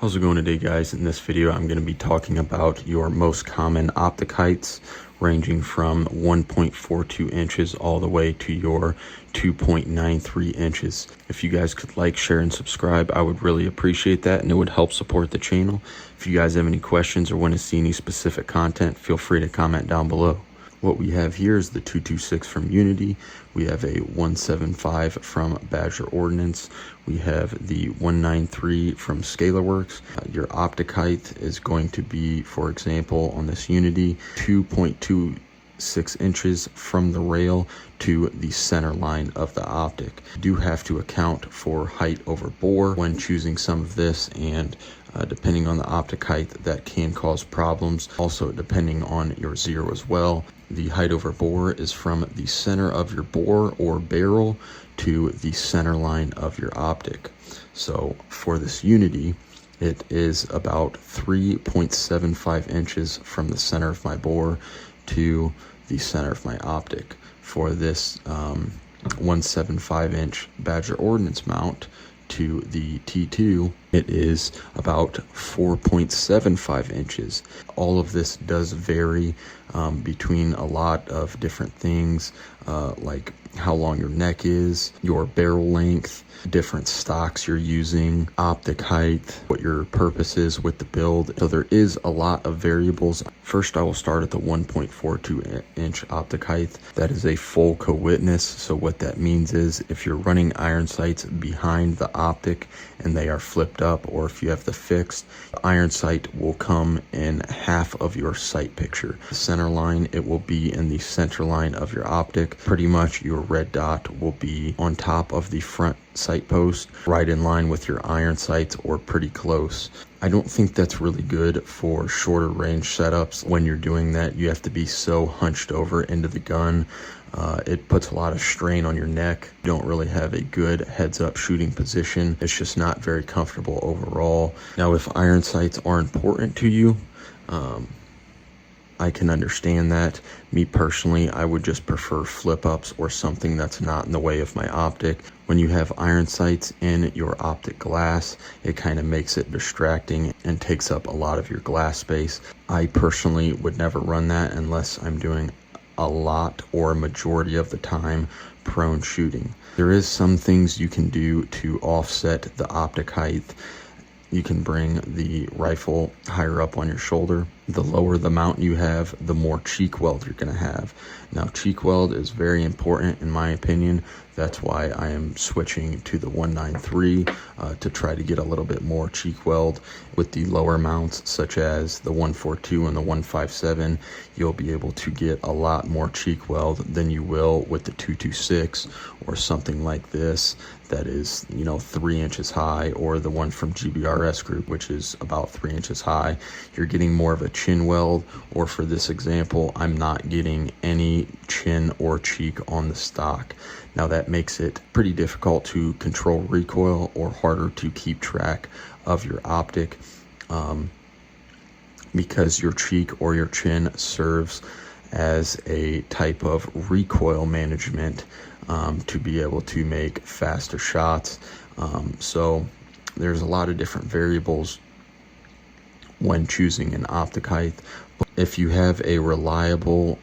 How's it going today, guys? In this video I'm going to be talking about your most common optic heights, ranging from 1.42 inches all the way to your 2.93 inches. If you guys could like, share, and subscribe, I would really appreciate that, and it would help support the channel. If you guys have any questions or want to see any specific content, feel free to comment down below. What we have here is the 226 from Unity. We have a 175 from Badger Ordnance. We have the 193 from Scalarworks. Your optic height is going to be, for example, on this Unity, 2.26 inches from the rail to the center line of the optic. You do have to account for height over bore when choosing some of this, and depending on the optic height, that can cause problems. Also, depending on your zero as well. The height over bore is from the center of your bore or barrel to the center line of your optic. So for this Unity, it is about 3.75 inches from the center of my bore to the center of my optic. For this 175 inch Badger Ordnance mount to the T2, it is about 4.75 inches. All of this does vary between a lot of different things, like how long your neck is, your barrel length, different stocks you're using, optic height, what your purpose is with the build. So there is a lot of variables. First, I will start at the 1.42 inch optic height. That is a full co-witness. So what that means is if you're running iron sights behind the optic and they are flipped up, or if you have the fixed, the iron sight will come in half of your sight picture. The center line, it will be in the center line of your optic. Pretty much your red dot will be on top of the front sight post, right in line with your iron sights or pretty close. I don't think that's really good for shorter range setups. When you're doing that, you have to be so hunched over into the gun. It puts a lot of strain on your neck. You don't really have a good heads up shooting position. It's just not very comfortable overall. Now, if iron sights are important to you, I can understand that. Me personally, I would just prefer flip ups or something that's not in the way of my optic. When you have iron sights in your optic glass, it kind of makes it distracting and takes up a lot of your glass space. I personally would never run that unless I'm doing a lot or a majority of the time prone shooting. There is some things you can do to offset the optic height. You can bring the rifle higher up on your shoulder. The lower the mount you have, the more cheek weld you're going to have. Now, cheek weld is very important in my opinion. That's why I am switching to the 193 to try to get a little bit more cheek weld. With the lower mounts, such as the 142 and the 157, you'll be able to get a lot more cheek weld than you will with the 226 or something like this that is, 3 inches high, or the one from GBRS Group, which is about 3 inches high. You're getting more of a chin weld, or for this example, I'm not getting any chin or cheek on the stock. Now, that makes it pretty difficult to control recoil or harder to keep track of your optic, because your cheek or your chin serves as a type of recoil management to be able to make faster shots. So there's a lot of different variables when choosing an optic height. If you have a reliable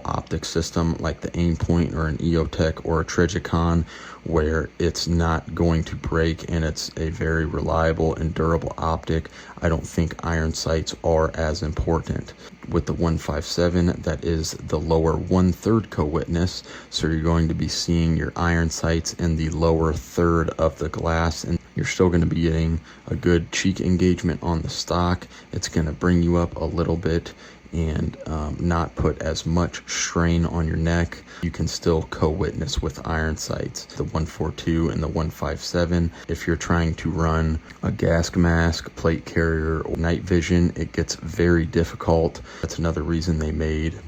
optic system like the Aimpoint or an EOTech or a Trijicon, where it's not going to break and it's a very reliable and durable optic, I don't think iron sights are as important. With the 157, that is the lower 1/3 co-witness, so you're going to be seeing your iron sights in the lower third of the glass, and you're still going to be getting a good cheek engagement on the stock. It's going to bring you up a little bit and not put as much strain on your neck. You can still co-witness with iron sights. The 142 and the 157, if you're trying to run a gas mask, plate carrier, or night vision, it gets very difficult. That's another reason they made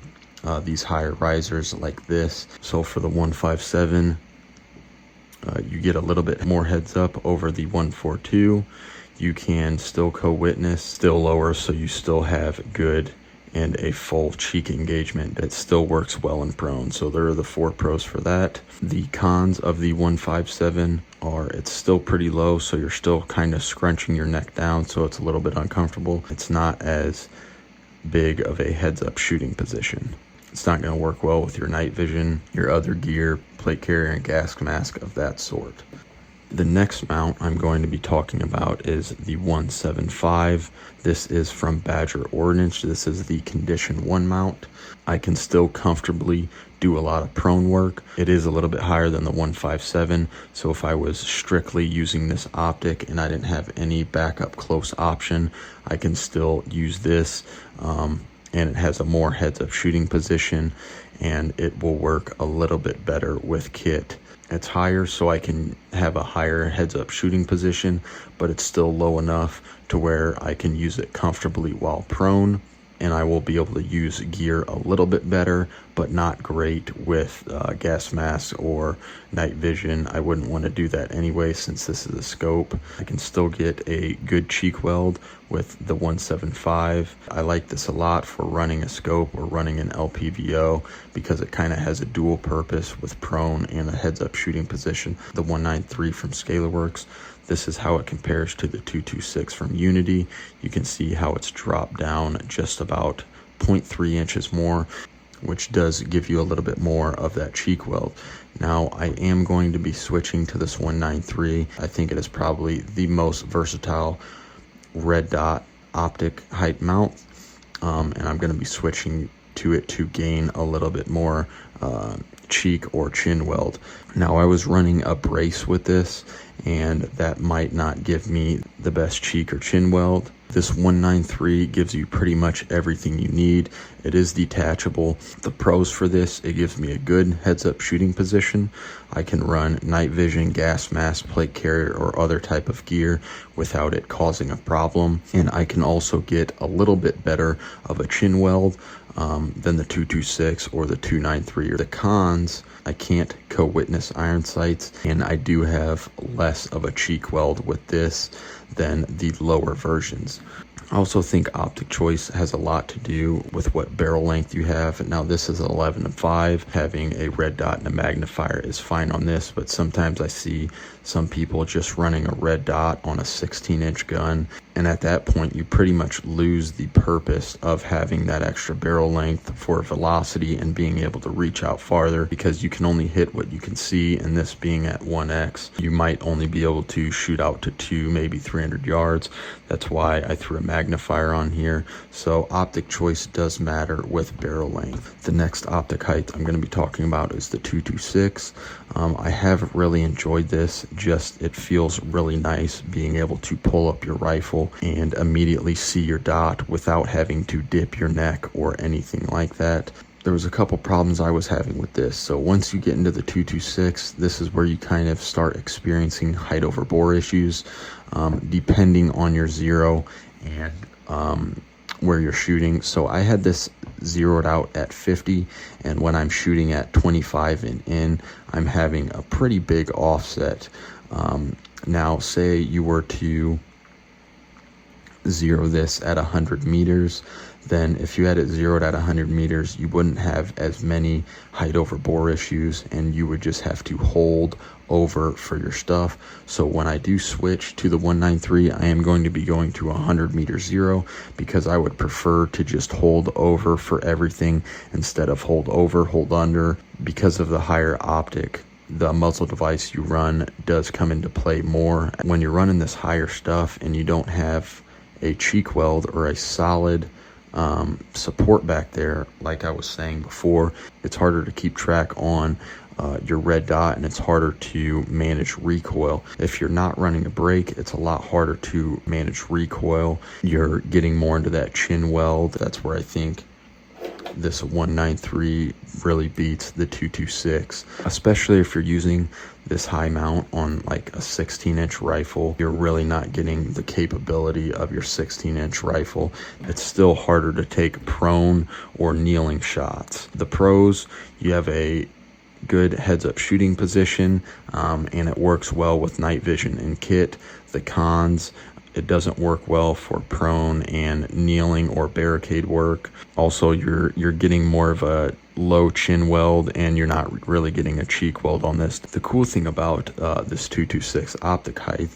these higher risers like this. So for the 157, you get a little bit more heads up over the 142. You can still co-witness, still lower, so you still have good and a full cheek engagement. It still works well in prone. So there are the 4 pros for that. The cons of the 157 are it's still pretty low, so you're still kind of scrunching your neck down, so it's a little bit uncomfortable. It's not as big of a heads-up shooting position. It's not going to work well with your night vision, your other gear, plate carrier, and gas mask of that sort. The next mount I'm going to be talking about is the 175. This is from Badger Ordnance. This is the Condition 1 mount. I can still comfortably do a lot of prone work. It is a little bit higher than the 157, so if I was strictly using this optic and I didn't have any backup close option, I can still use this, and it has a more heads-up shooting position, and it will work a little bit better with kit. It's higher, so I can have a higher heads-up shooting position, but it's still low enough to where I can use it comfortably while prone, and I will be able to use gear a little bit better, but not great with gas mask or night vision. I wouldn't want to do that anyway since this is a scope. I can still get a good cheek weld with the 175. I like this a lot for running a scope or running an LPVO because it kind of has a dual purpose with prone and a heads-up shooting position. The 193 from ScalarWorks, this is how it compares to the 226 from Unity. You can see how it's dropped down just about 0.3 inches more, which does give you a little bit more of that cheek weld. Now I am going to be switching to this 193. I think it is probably the most versatile red dot optic height mount, and I'm going to be switching to it to gain a little bit more cheek or chin weld. Now I was running a brace with this, and that might not give me the best cheek or chin weld. This 193 gives you pretty much everything you need. It is detachable. The pros for this, it gives me a good heads-up shooting position. I can run night vision, gas mask, plate carrier, or other type of gear without it causing a problem. And I can also get a little bit better of a chin weld than the 226 or the 293. The cons, I can't co-witness iron sights, and I do have less of a cheek weld with this than the lower versions. I also think optic choice has a lot to do with what barrel length you have. Now this is 11-5. Having a red dot and a magnifier is fine on this, but sometimes I see some people just running a red dot on a 16-inch gun, and at that point you pretty much lose the purpose of having that extra barrel length for velocity and being able to reach out farther, because you can only hit what you can see, and this being at 1x, you might only be able to shoot out to 2, maybe 300 yards. That's why I threw a magnifier on here. So optic choice does matter with barrel length. The next optic height I'm going to be talking about is the 226. I have really enjoyed this. Just it feels really nice being able to pull up your rifle and immediately see your dot without having to dip your neck or anything like that. There was a couple problems I was having with this. So once you get into the 226, this is where you kind of start experiencing height over bore issues, depending on your zero and where you're shooting. So I had this zeroed out at 50, and when I'm shooting at 25 and in, I'm having a pretty big offset. Now say you were to zero this at 100 meters, then if you had it zeroed at 100 meters, you wouldn't have as many height over bore issues, and you would just have to hold over for your stuff. So when I do switch to the 193, I am going to be going to 100 meter zero, because I would prefer to just hold over for everything instead of hold over, hold under. Because of the higher optic, the muzzle device you run does come into play more. When you're running this higher stuff and you don't have a cheek weld or a solid support back there, like I was saying before, it's harder to keep track on your red dot, and it's harder to manage recoil. If you're not running a brake, it's a lot harder to manage recoil. You're getting more into that chin weld. That's where I think this 193 really beats the 226, especially if you're using this high mount on like a 16-inch rifle. You're really not getting the capability of your 16-inch rifle. It's still harder to take prone or kneeling shots. The pros, you have a good heads-up shooting position, and it works well with night vision and kit. The cons, It doesn't work well for prone and kneeling or barricade work. Also, you're getting more of a low chin weld, and you're not really getting a cheek weld on this. The cool thing about this 226 optic height,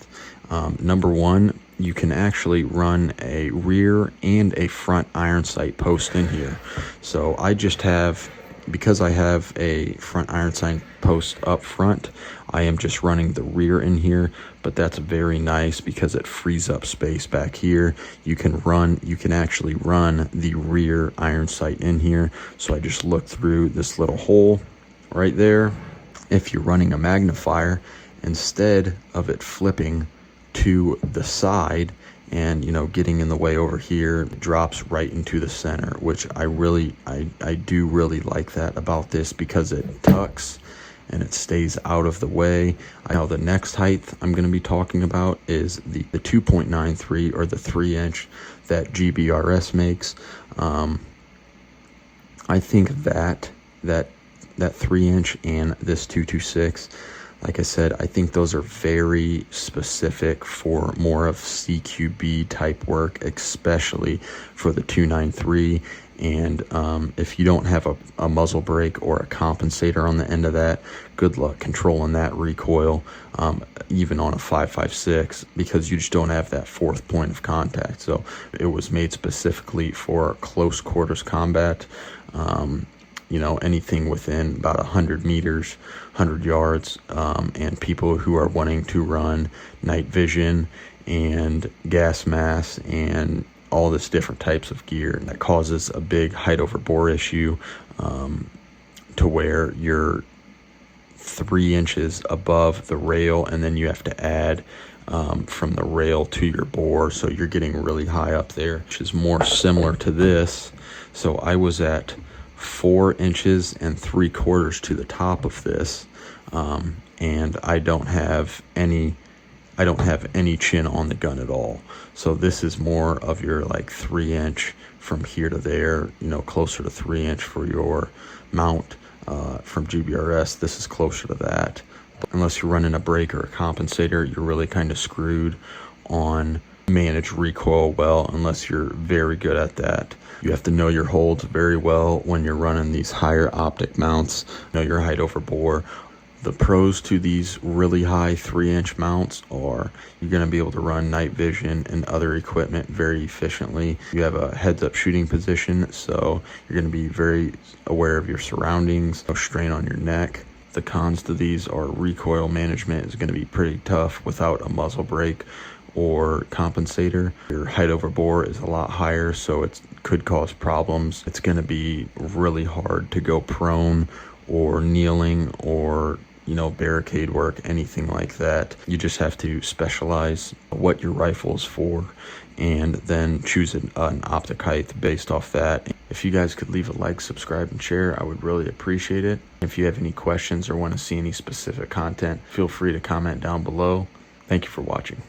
number one, you can actually run a rear and a front iron sight post in here. So I just have, because I have a front iron sight post up front, I am just running the rear in here, but that's very nice because it frees up space back here. You can actually run the rear iron sight in here. So I just look through this little hole right there. If you're running a magnifier, instead of it flipping to the side and, you know, getting in the way over here, it drops right into the center, which I do really like that about this, because it tucks and it stays out of the way. Now the next height I'm going to be talking about is the 2.93 or the 3-inch that GBRS makes. I think that 3-inch and this 226, like I said, I think those are very specific for more of CQB type work, especially for the 293. And if you don't have a muzzle brake or a compensator on the end of that, good luck controlling that recoil, even on a 5.56, because you just don't have that fourth point of contact. So it was made specifically for close quarters combat. You know, anything within about 100 meters, 100 yards, and people who are wanting to run night vision and gas mask and all this different types of gear that causes a big height over bore issue, to where you're 3 inches above the rail, and then you have to add from the rail to your bore, so you're getting really high up there, which is more similar to this. So I was at 4 inches and 3/4 to the top of this, and I don't have any chin on the gun at all. So this is more of your like 3-inch from here to there, you know, closer to 3-inch for your mount. From GBRS, this is closer to that. But unless you're running a brake or a compensator, you're really kind of screwed on manage recoil well, unless you're very good at that. You have to know your holds very well when you're running these higher optic mounts, know your height over bore. The pros to these really high 3-inch mounts are you're going to be able to run night vision and other equipment very efficiently. You have a heads-up shooting position, so you're going to be very aware of your surroundings, no strain on your neck. The cons to these are recoil management is going to be pretty tough without a muzzle brake or compensator. Your height over bore is a lot higher, so it could cause problems. It's going to be really hard to go prone or kneeling or, you know, barricade work, anything like that. You just have to specialize what your rifle is for, and then choose an optic height based off that. If you guys could leave a like, subscribe, and share, I would really appreciate it. If you have any questions or want to see any specific content, feel free to comment down below. Thank you for watching.